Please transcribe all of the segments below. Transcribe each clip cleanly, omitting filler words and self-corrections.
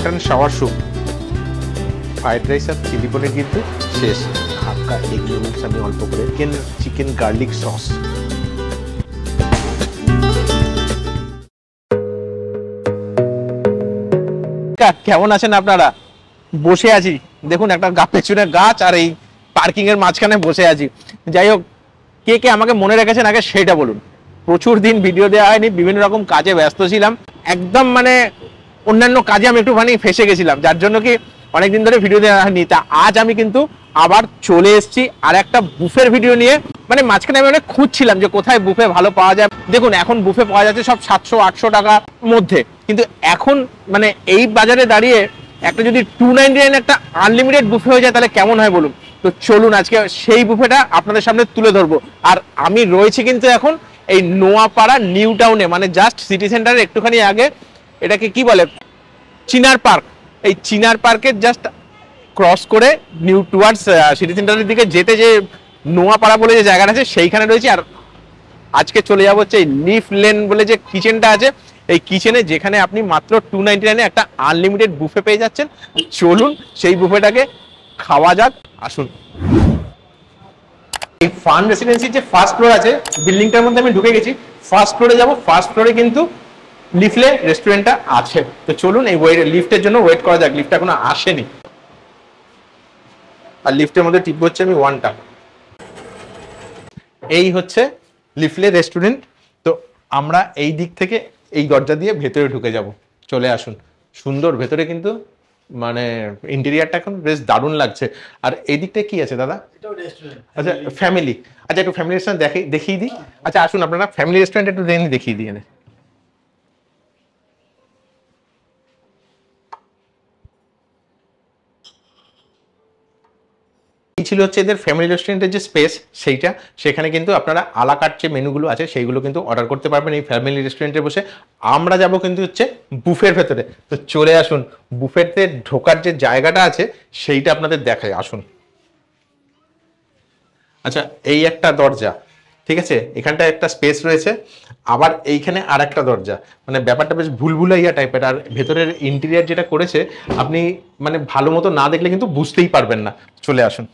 Hot and sour soup, fried rice আর chilli paneer কিন্তু শেষ। হালকা এগ নুডলস আমি অল্প করে, চিকেন গার্লিক সস। কেমন আছেন আপনারা? বসে আছি, দেখুন একটা পেছনে গাছ আর এই পার্কিং এর মাঝখানে বসে আছি। যাই হোক, কে কে আমাকে মনে রেখেছেন আগে সেটা বলুন। প্রচুর দিন ভিডিও দেওয়া হয়নি, বিভিন্ন রকম কাজে ব্যস্ত ছিলাম, একদম মানে অন্যান্য কাজে আমি একটুখানি ফেসে গেছিলাম, যার জন্য কি অনেকদিন ধরে ভিডিও দেওয়া হয়নি। তা আজ আমি কিন্তু আবার চলে এসেছি আর একটা বুফের ভিডিও নিয়ে। মানে মাঝখানে আমি অনেক খুঁজছিলাম যে কোথায় বুফে ভালো পাওয়া যায়। দেখুন এখন বুফে পাওয়া যাচ্ছে সব 700-800 টাকার মধ্যে, কিন্তু এখন মানে এই বাজারে দাঁড়িয়ে একটা যদি 299 একটা আনলিমিটেড বুফে হয়ে যায় তাহলে কেমন হয় বলুন। তো চলুন আজকে সেই বুফেটা আপনাদের সামনে তুলে ধরবো। আর আমি রয়েছি কিন্তু এখন এই নোয়াপাড়া নিউ টাউনে, মানে জাস্ট সিটি সেন্টারের একটুখানি আগে। এটাকে কি বলে, চিনার পার্ক। এই চিনার পার্কের জাস্ট ক্রস করে নিউ টুয়ার্ডস সিটি সেন্টারের দিকে যেতে যে নোয়াপাড়া বলে যে জায়গাটা আছে সেইখানে রয়েছে। আর আজকে চলে যাবো হচ্ছে এই লিফ লেন বলে যে কিচেনটা আছে, এই কিচেনে যেখানে আপনি মাত্র 299 একটা আনলিমিটেড বুফে পেয়ে যাচ্ছেন। চলুন সেই বুফেটাকে খাওয়া যাক, আসুন। এই ফান রেসিডেন্সির যে ফার্স্ট ফ্লোর আছে, বিল্ডিংটার মধ্যে আমি ঢুকে গেছি। ফার্স্ট ফ্লোরে যাবো, ফার্স্ট ফ্লোরে কিন্তু লিফলে রেস্টুরেন্টটা আছে। তো চলুন এই লিফটের জন্য ওয়েট করা যাক, লিফটটা এখনো আসেনি। আর লিফটের মধ্যে টিপ হচ্ছে আমি 1টা। এই হচ্ছে লিফলে রেস্টুরেন্ট। তো আমরা এই দিক থেকে এই দরজা দিয়ে ভেতরে ঢুকে যাব। চলে আসুন। সুন্দর ভেতরে কিন্তু, মানে ইন্টেরিয়ারটা এখন বেশ দারুণ লাগছে। আর এই দিকটায় কি আছে দাদা? আচ্ছা ফ্যামিলি, আচ্ছা একটু ফ্যামিলি রেস্টুরেন্ট দেখিয়ে দিই। আচ্ছা আসুন আপনারা ফ্যামিলি রেস্টুরেন্ট একটু দেখিয়ে দিই। এই ছিল হচ্ছে এদের ফ্যামিলি রেস্টুরেন্টের যে স্পেস, সেইটা। সেখানে কিন্তু আপনারা আলাকার্ট যে মেনুগুলো আছে সেইগুলো কিন্তু অর্ডার করতে পারবেন এই ফ্যামিলি রেস্টুরেন্টে বসে। আমরা যাব কিন্তু হচ্ছে বুফের ভেতরে। তো চলে আসুন, বুফেতে ঢোকার যে জায়গাটা আছে সেইটা আপনাদের দেখায়, আসুন। আচ্ছা এই একটা দরজা, ঠিক আছে, এখানটা একটা স্পেস রয়েছে, আবার এইখানে আর একটা দরজা। মানে ব্যাপারটা বেশ ভুলভুলাইয়া টাইপের। আর ভেতরের ইন্টেরিয়ার যেটা করেছে আপনি মানে ভালো মতো না দেখলে কিন্তু বুঝতেই পারবেন না। চলে আসুন।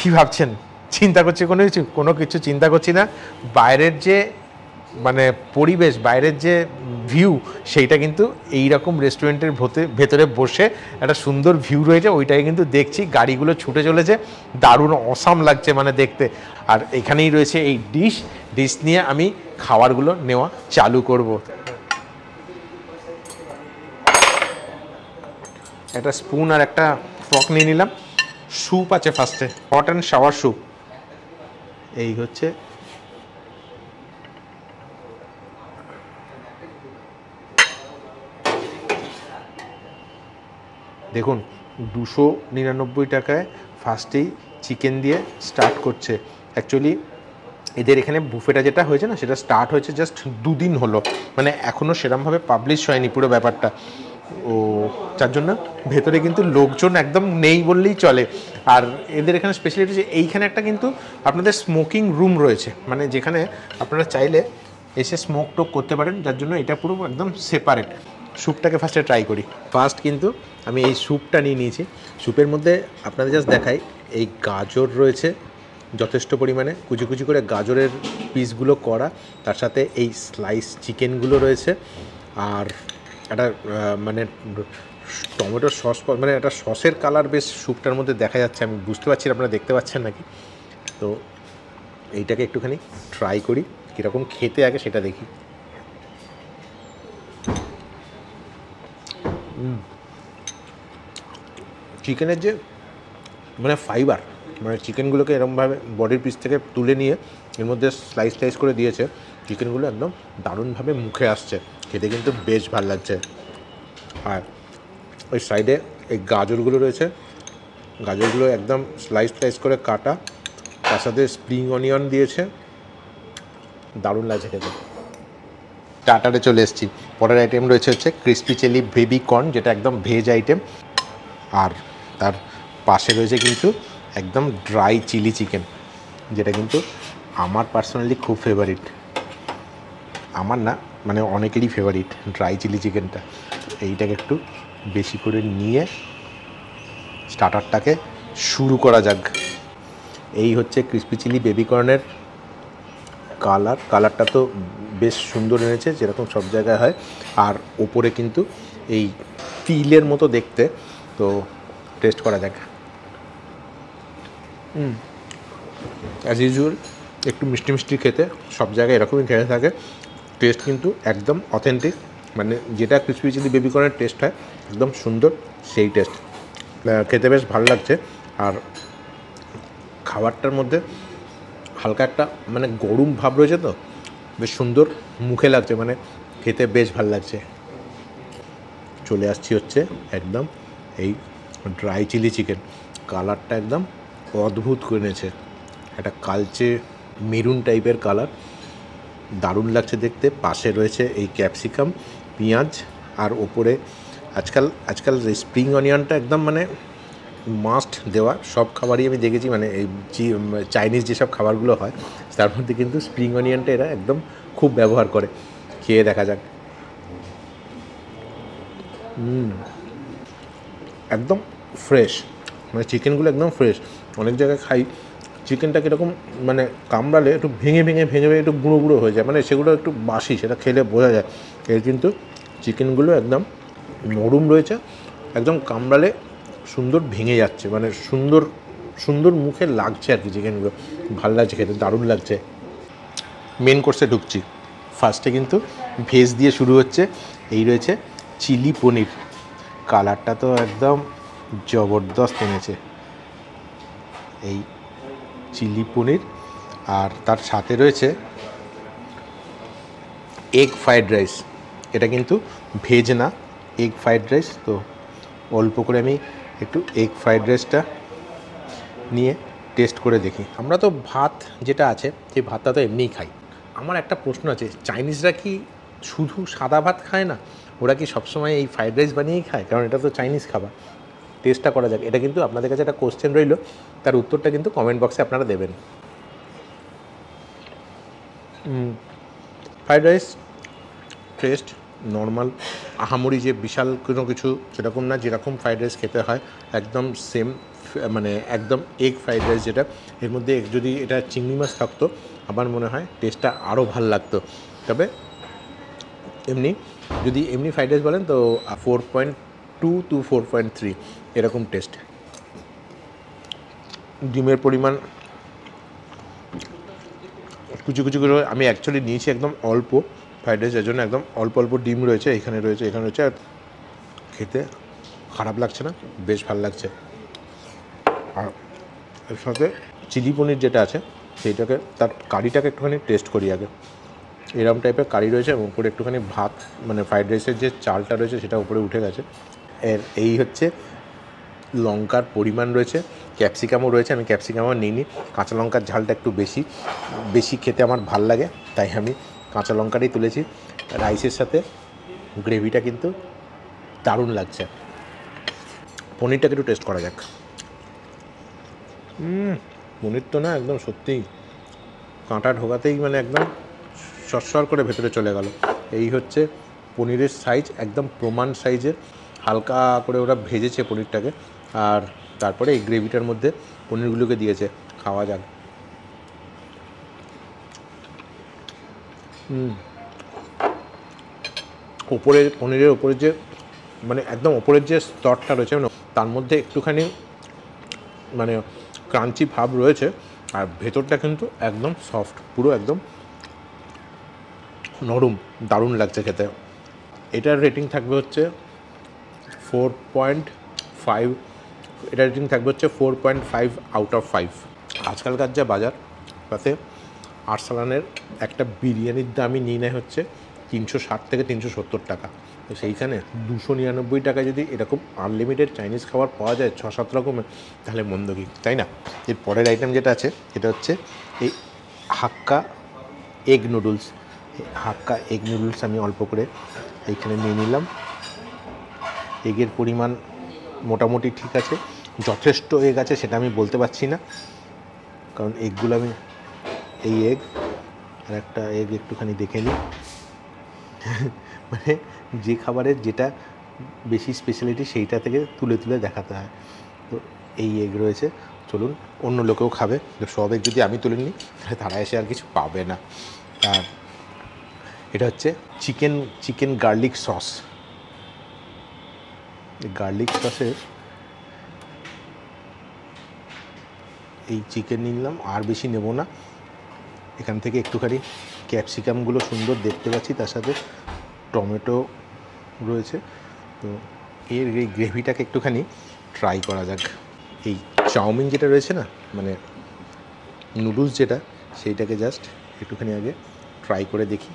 কি ভাবছেন? চিন্তা করছি কোনো কিছু চিন্তা করছি না। বাইরের যে মানে পরিবেশ, বাইরের যে ভিউ, সেইটা কিন্তু এইরকম রেস্টুরেন্টের ভেতরে বসে একটা সুন্দর ভিউ রয়েছে, ওইটাই কিন্তু দেখছি। গাড়িগুলো ছুটে চলেছে, দারুণ অসাম লাগছে মানে দেখতে। আর এখানেই রয়েছে এই ডিশ নিয়ে আমি খাবারগুলো নেওয়া চালু করব। একটা স্পুন আর একটা ফর্ক নিয়ে নিলাম। স্যুপ আছে ফার্স্টে, হট অ্যান্ড শাওয়ার স্যুপ। এই হচ্ছে দেখুন 299 টাকায় ফার্স্টেই চিকেন দিয়ে স্টার্ট করছে। অ্যাকচুয়ালি এদের এখানে বুফেটা যেটা হয়েছে না, সেটা স্টার্ট হয়েছে জাস্ট 2 দিন হলো, মানে এখনও সেরকমভাবে পাবলিশ হয়নি পুরো ব্যাপারটা। ও যার জন্য ভেতরে কিন্তু লোকজন একদম নেই বললেই চলে। আর এদের এখানে স্পেশালিটি যে এইখানে একটা কিন্তু আপনাদের স্মোকিং রুম রয়েছে, মানে যেখানে আপনারা চাইলে এসে স্মোক টোক করতে পারেন, যার জন্য এটা পুরো একদম সেপারেট। স্যুপটাকে ফার্স্টে ট্রাই করি। ফার্স্ট কিন্তু আমি এই স্যুপটা নিয়ে নিয়েছি। স্যুপের মধ্যে আপনাদের জাস্ট দেখাই, এই গাজর রয়েছে যথেষ্ট পরিমাণে, কুচি কুচি করে গাজরের পিসগুলো করা, তার সাথে এই স্লাইস চিকেনগুলো রয়েছে। আর একটা মানে টমেটো সস, মানে একটা সসের কালার বেশ স্যুপটার মধ্যে দেখা যাচ্ছে। আমি বুঝতে পারছি আপনারা দেখতে পাচ্ছেন নাকি। তো এইটাকে একটুখানি ট্রাই করি, কীরকম খেতে আগে সেটা দেখি। চিকেনের যে মানে ফাইবার, মানে চিকেনগুলোকে এরকমভাবে বডির পিস থেকে তুলে নিয়ে এর মধ্যে স্লাইস করে দিয়েছে। চিকেনগুলো একদম দারুণভাবে মুখে আসছে, খেতে কিন্তু বেশ ভালো লাগছে। আর ওই সাইডে এই গাজরগুলো রয়েছে, গাজরগুলো একদম স্লাইস করে কাটা, তার সাথে স্প্রিং অনিয়ন দিয়েছে, দারুণ লাগছে খেতে। স্টার্টারে চলে এসেছি। পরের আইটেম রয়েছে হচ্ছে ক্রিসপি চিলি বেবি কর্ন, যেটা একদম ভেজ আইটেম। আর তার পাশে রয়েছে কিন্তু একদম ড্রাই চিলি চিকেন, যেটা কিন্তু আমার পার্সোনালি খুব ফেভারিট। আমার না, মানে অনেকেরই ফেভারিট ড্রাই চিলি চিকেনটা। এইটাকে একটু বেশি করে নিয়ে স্টার্টারটাকে শুরু করা যাক। এই হচ্ছে ক্রিসপি চিলি বেবি কর্নের কালারটা তো বেশ সুন্দর এনেছে, যেরকম সব জায়গায় হয়। আর ওপরে কিন্তু এই তিলের মতো দেখতে। তো টেস্ট করা যাক। অ্যাজ ইউজুয়াল একটু মিষ্টি মিষ্টি খেতে, সব জায়গায় এরকমই খেতে থাকে। টেস্ট কিন্তু একদম অথেন্টিক, মানে যেটা ক্রিসপি চিলি বেবি কর্নের টেস্ট হয় একদম সুন্দর সেই টেস্ট। খেতে বেশ ভালো লাগছে। আর খাবারটার মধ্যে হালকা একটা মানে গরম ভাব রয়েছে, তো বেশ সুন্দর মুখে লাগছে, মানে খেতে বেশ ভালো লাগছে। চলে আসছি হচ্ছে একদম এই ড্রাই চিলি চিকেন। কালারটা একদম অদ্ভুত করে নিয়েছে, একটা কালচে মেরুন টাইপের কালার, দারুণ লাগছে দেখতে। পাশে রয়েছে এই ক্যাপসিকাম, পেঁয়াজ, আর ওপরে আজকাল স্প্রিং অনিয়নটা একদম মানে মাস্ট দেওয়া। সব খাবারই আমি দেখেছি, মানে এই চাইনিজ যেসব খাবারগুলো হয় তার মধ্যে কিন্তু স্প্রিং অনিয়নটা এরা একদম খুব ব্যবহার করে। খেয়ে দেখা যাক। একদম ফ্রেশ, মানে চিকেনগুলো একদম ফ্রেশ। অনেক জায়গায় খাই চিকেনটা কীরকম মানে কামড়ালে একটু ভেঙে একটু গুঁড়ো গুঁড়ো হয়ে যায়, মানে সেগুলো একটু বাসি, সেটা খেলে বোঝা যায়। এর কিন্তু চিকেনগুলো একদম নরম রয়েছে, একদম কামড়ালে সুন্দর ভেঙে যাচ্ছে, মানে সুন্দর মুখে লাগছে আর কি। চিকেনগুলো ভালো লাগছে খেতে, দারুণ লাগছে। মেন কোর্সে ঢুকছি। ফার্স্টে কিন্তু ভেজ দিয়ে শুরু হচ্ছে। এই রয়েছে চিলি পনির, কালারটা তো একদম জবরদস্ত এনেছে। এই চিলি পনির, আর তার সাথে রয়েছে এগ ফ্রাইড রাইস। এটা কিন্তু ভেজ না, এগ ফ্রাইড রাইস। তো অল্প করে আমি একটু এগ ফ্রাইড রাইসটা নিয়ে টেস্ট করে দেখি। আমরা তো ভাত যেটা আছে সেই ভাতটা তো এমনিই খাই। আমার একটা প্রশ্ন আছে, চাইনিজরা কি শুধু সাদা ভাত খায় না? ওরা কি সবসময় এই ফ্রাইড রাইস বানিয়েই খায়? কারণ এটা তো চাইনিজ খাবার। টেস্টটা করা যাক। এটা কিন্তু আপনাদের কাছে একটা কোশ্চেন রইল, তার উত্তরটা কিন্তু কমেন্ট বক্সে আপনারা দেবেন। ফ্রাইড রাইস টেস্ট নর্মাল, আহামরি যে বিশাল কোনো কিছু সেরকম না। যেরকম ফ্রাইড রাইস খেতে হয় একদম সেম, মানে একদম এগ ফ্রাইড রাইস যেটা। এর মধ্যে যদি এটা চিংড়ি মাছ থাকতো আমার মনে হয় টেস্টটা আরও ভাল লাগতো। তবে যদি এমনি ফ্রাইড রাইস বলেন তো 4.2 to 4.3 এরকম টেস্ট। ডিমের পরিমাণ কুচি করে আমি অ্যাকচুয়ালি নিয়েছি একদম অল্প ফ্রাইড রাইস, এর জন্য একদম অল্প ডিম রয়েছে। এখানে রয়েছে আর খেতে খারাপ লাগছে না, বেশ ভালো লাগছে। আর এর সাথে চিলি পনির যেটা আছে সেইটাকে, তার কারিটাকে একটুখানি টেস্ট করি আগে। এরকম টাইপের কারি রয়েছে এবং উপরে একটুখানি ভাত, মানে ফ্রাইড রাইসের যে চালটা রয়েছে সেটা উপরে উঠে গেছে। এই হচ্ছে লঙ্কার পরিমাণ রয়েছে, ক্যাপসিকামও রয়েছে। আমি ক্যাপসিকামও নিইনি, কাঁচা লঙ্কার ঝালটা একটু বেশি খেতে আমার ভাল লাগে, তাই আমি কাঁচা লঙ্কাটাই তুলেছি। রাইসের সাথে গ্রেভিটা কিন্তু দারুণ লাগছে। পনিরটাকে একটু টেস্ট করা যাক। পনির তো না একদম সত্যিই কাঁটা ঢোকাতেই মানে একদম সরসর করে ভেতরে চলে গেল। এই হচ্ছে পনিরের সাইজ, একদম প্রমাণ সাইজের। হালকা করে ওরা ভেজেছে পনিরটাকে, আর তারপরে এই গ্রেভিটার মধ্যে পনিরগুলোকে দিয়েছে। খাওয়া যাক। ওপরের পনিরের ওপরে যে মানে একদম ওপরের যে স্তরটা রয়েছে তার মধ্যে একটুখানি মানে ক্রাঞ্চি ভাব রয়েছে, আর ভেতরটা কিন্তু একদম সফট, পুরো একদম নরম, দারুণ লাগছে খেতে। এটার রেটিং থাকবে হচ্ছে 4.5। এটার রেটিং থাকবে হচ্ছে 4.5 আউট অফ 5। আজকালকার যা বাজার, তাতে আরসালানের একটা বিরিয়ানির দামই নিয়ে নেয় হচ্ছে 360 থেকে 370 টাকা। তো সেইখানে 299 টাকায় যদি এরকম আনলিমিটেড চাইনিজ খাবার পাওয়া যায় 6-7 রকমের, তাহলে মন্দ কি, তাই না? এর পরের আইটেম যেটা আছে সেটা হচ্ছে এই হাক্কা এগ নুডলস। হাক্কা এগ নুডলস আমি অল্প করে এইখানে নিয়ে নিলাম। এগের পরিমাণ মোটামুটি ঠিক আছে, যথেষ্ট এগ আছে সেটা আমি বলতে পারছি না, কারণ এগগুলো আমি এই এগ আর একটা এগ একটুখানি দেখে নিই। মানে যে খাবারের যেটা বেশি স্পেশালিটি সেইটা থেকে তুলে তুলে দেখাতে হয়। তো এই এগ রয়েছে, চলুন অন্য লোকেও খাবে, সব এগ যদি আমি তুলে নিই তাহলে তারা এসে আর কিছু পাবে না। আর এটা হচ্ছে চিকেন গার্লিক সস। গার্লিক সসের এই চিকেন নিলাম, আর বেশি নেব না। এখান থেকে একটুখানি ক্যাপসিকামগুলো সুন্দর দেখতে পাচ্ছি, তার সাথে টমেটো রয়েছে। তো এর এই গ্রেভিটাকে একটুখানি ট্রাই করা যাক। এই চাউমিন যেটা রয়েছে না, মানে নুডলস যেটা, সেইটাকে জাস্ট একটুখানি আগে ট্রাই করে দেখি।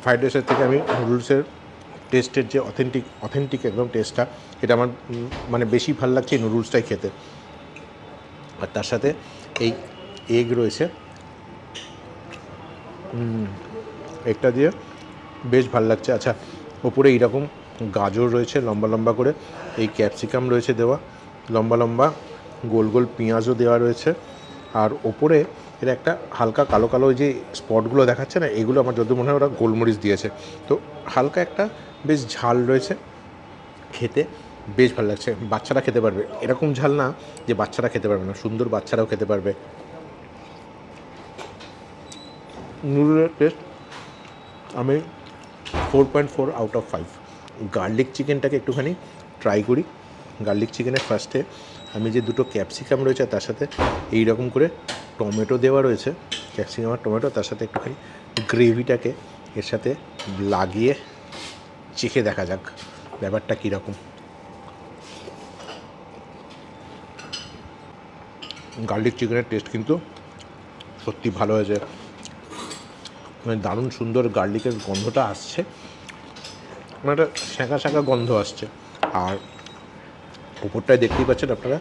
ফ্রাইড রাইসের থেকে আমি নুডলসের টেস্টের যে অথেন্টিক একদম টেস্টটা, এটা আমার মানে বেশি ভালো লাগছে নুডলসটাই খেতে। আর তার সাথে এই এগ রয়েছে, এগটা দিয়ে বেশ ভালো লাগছে। আচ্ছা, ওপরে এইরকম গাজর রয়েছে লম্বা লম্বা করে, এই ক্যাপসিকাম রয়েছে দেওয়া লম্বা লম্বা, গোল গোল পেঁয়াজও দেওয়া রয়েছে। আর ওপরে এর একটা হালকা কালো কালো যে স্পটগুলো দেখাচ্ছে না, এগুলো আমার যত মনে হয় ওরা গোলমরিচ দিয়েছে। তো হালকা একটা বেশ ঝাল রয়েছে, খেতে বেশ ভালো লাগছে। বাচ্চারা খেতে পারবে, এরকম ঝাল না যে বাচ্চারা খেতে পারবে না, সুন্দর বাচ্চারাও খেতে পারবে। নুডলের টেস্ট আমি 4.4 আউট অফ 5। গার্লিক চিকেনটাকে একটুখানি ট্রাই করি। গার্লিক চিকেনের ফার্স্টে আমি যে দুটো ক্যাপসিকাম রয়েছে, তার সাথে এই রকম করে টমেটো দেওয়া রয়েছে, ক্যাপসিকাম আর টমেটো, তার সাথে একটুখানি গ্রেভিটাকে এর সাথে লাগিয়ে চেখে দেখা যাক ব্যাপারটা কীরকম। গার্লিক চিকেনের টেস্ট কিন্তু সত্যি ভালো হয়েছে, মানে দারুণ সুন্দর গার্লিকের গন্ধটা আসছে, মানে একটা শাঁকা শাঁকা গন্ধ আসছে। আর উপরটায় দেখতেই পাচ্ছেন আপনারা,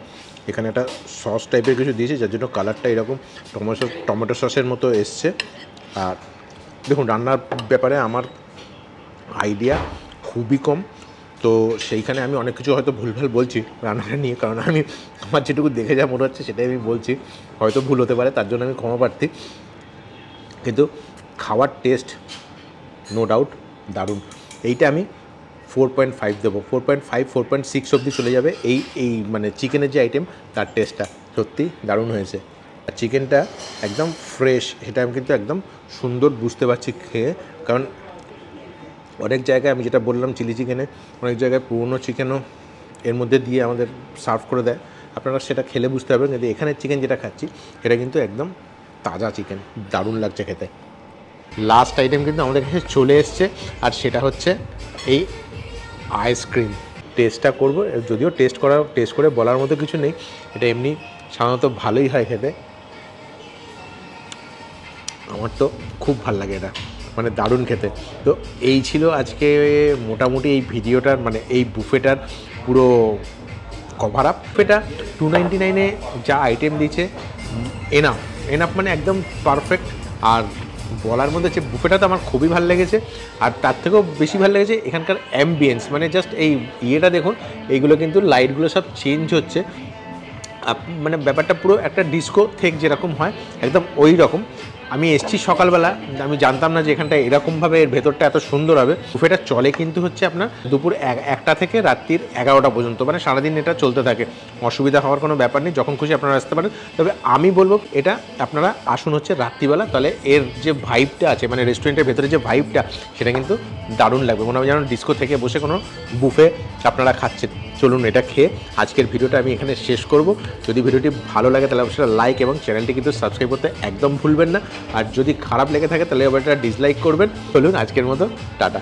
এখানে একটা সস টাইপের কিছু দিয়েছে, যার জন্য কালারটা এরকম টমেটো সসের মতো এসছে। আর দেখুন, রান্নার ব্যাপারে আমার আইডিয়া খুবই কম, তো সেইখানে আমি অনেক কিছু হয়তো ভুলভাল বলছি রান্নাটা নিয়ে, কারণ আমি আমার যেটুকু দেখে যা মনে হচ্ছে সেটাই আমি বলছি, হয়তো ভুল হতে পারে, তার জন্য আমি ক্ষমা প্রার্থী। কিন্তু খাওয়ার টেস্ট নো ডাউট দারুণ। এইটা আমি 4.5 দেবো, 4.5 4.6 অবধি চলে যাবে এই মানে চিকেনের যে আইটেম তার টেস্টটা সত্যি দারুণ হয়েছে। আর চিকেনটা একদম ফ্রেশ, সেটা আমি কিন্তু একদম সুন্দর বুঝতে পারছি খেয়ে, কারণ অনেক জায়গায় আমি যেটা বললাম চিলি চিকেনে, অনেক জায়গায় পুরনো চিকেনও এর মধ্যে দিয়ে আমাদের সার্ভ করে দেয়, আপনারা সেটা খেলে বুঝতে পারবেন। কিন্তু এখানের চিকেন যেটা খাচ্ছি এটা কিন্তু একদম তাজা চিকেন, দারুণ লাগছে খেতে। লাস্ট আইটেম কিন্তু আমাদের কাছে চলে এসছে, আর সেটা হচ্ছে এই আইসক্রিম। টেস্টটা করব, যদিও টেস্ট করে বলার মতো কিছু নেই, এটা এমনি সাধারণত ভালোই হয় খেতে। আমার তো খুব ভালো লাগে এটা, মানে দারুণ খেতে। তো এই ছিল আজকে মোটামুটি এই ভিডিওটার, মানে এই বুফেটার পুরো কভার আপ। বুফেটা 299-এ যা আইটেম দিয়েছে এনাফ মানে একদম পারফেক্ট। আর বলার মধ্যে হচ্ছে বুফেটা তো আমার খুবই ভালো লেগেছে, আর তার থেকেও বেশি ভালো লেগেছে এখানকার অ্যাম্বিয়েন্স। মানে জাস্ট এই ইয়েটা দেখুন, এইগুলো কিন্তু লাইটগুলো সব চেঞ্জ হচ্ছে, মানে ব্যাপারটা পুরো একটা ডিস্কো থেক যেরকম হয় একদম ওই রকম। আমি এসছি সকালবেলা, আমি জানতাম না যে এখানটা এরকমভাবে এর ভেতরটা এত সুন্দর হবে। বুফেটা চলে কিন্তু হচ্ছে আপনার দুপুর 1টা থেকে রাত্রির 11টা পর্যন্ত, মানে সারাদিন এটা চলতে থাকে। অসুবিধা হওয়ার কোনো ব্যাপার নেই, যখন খুশি আপনারা আসতে পারেন। তবে আমি বলবো এটা আপনারা আসুন হচ্ছে রাত্রিবেলা, তাহলে এর যে ভাইবটা আছে, মানে রেস্টুরেন্টের ভেতরে যে ভাইবটা, সেটা কিন্তু দারুণ লাগবে, মনে হয় যেন ডিস্কো থেকে বসে কোনো বুফে আপনারা খাচ্ছেন। চলুন এটা খেয়ে আজকের ভিডিওটা আমি এখানে শেষ করব। যদি ভিডিওটি ভালো লাগে তাহলে অবশ্যই লাইক এবং চ্যানেলটি কিন্তু সাবস্ক্রাইব করতে একদম ভুলবেন না। আর যদি খারাপ লেগে থাকে তাহলে আবার এটা ডিসলাইক করবেন। চলুন আজকের মতো টাটা।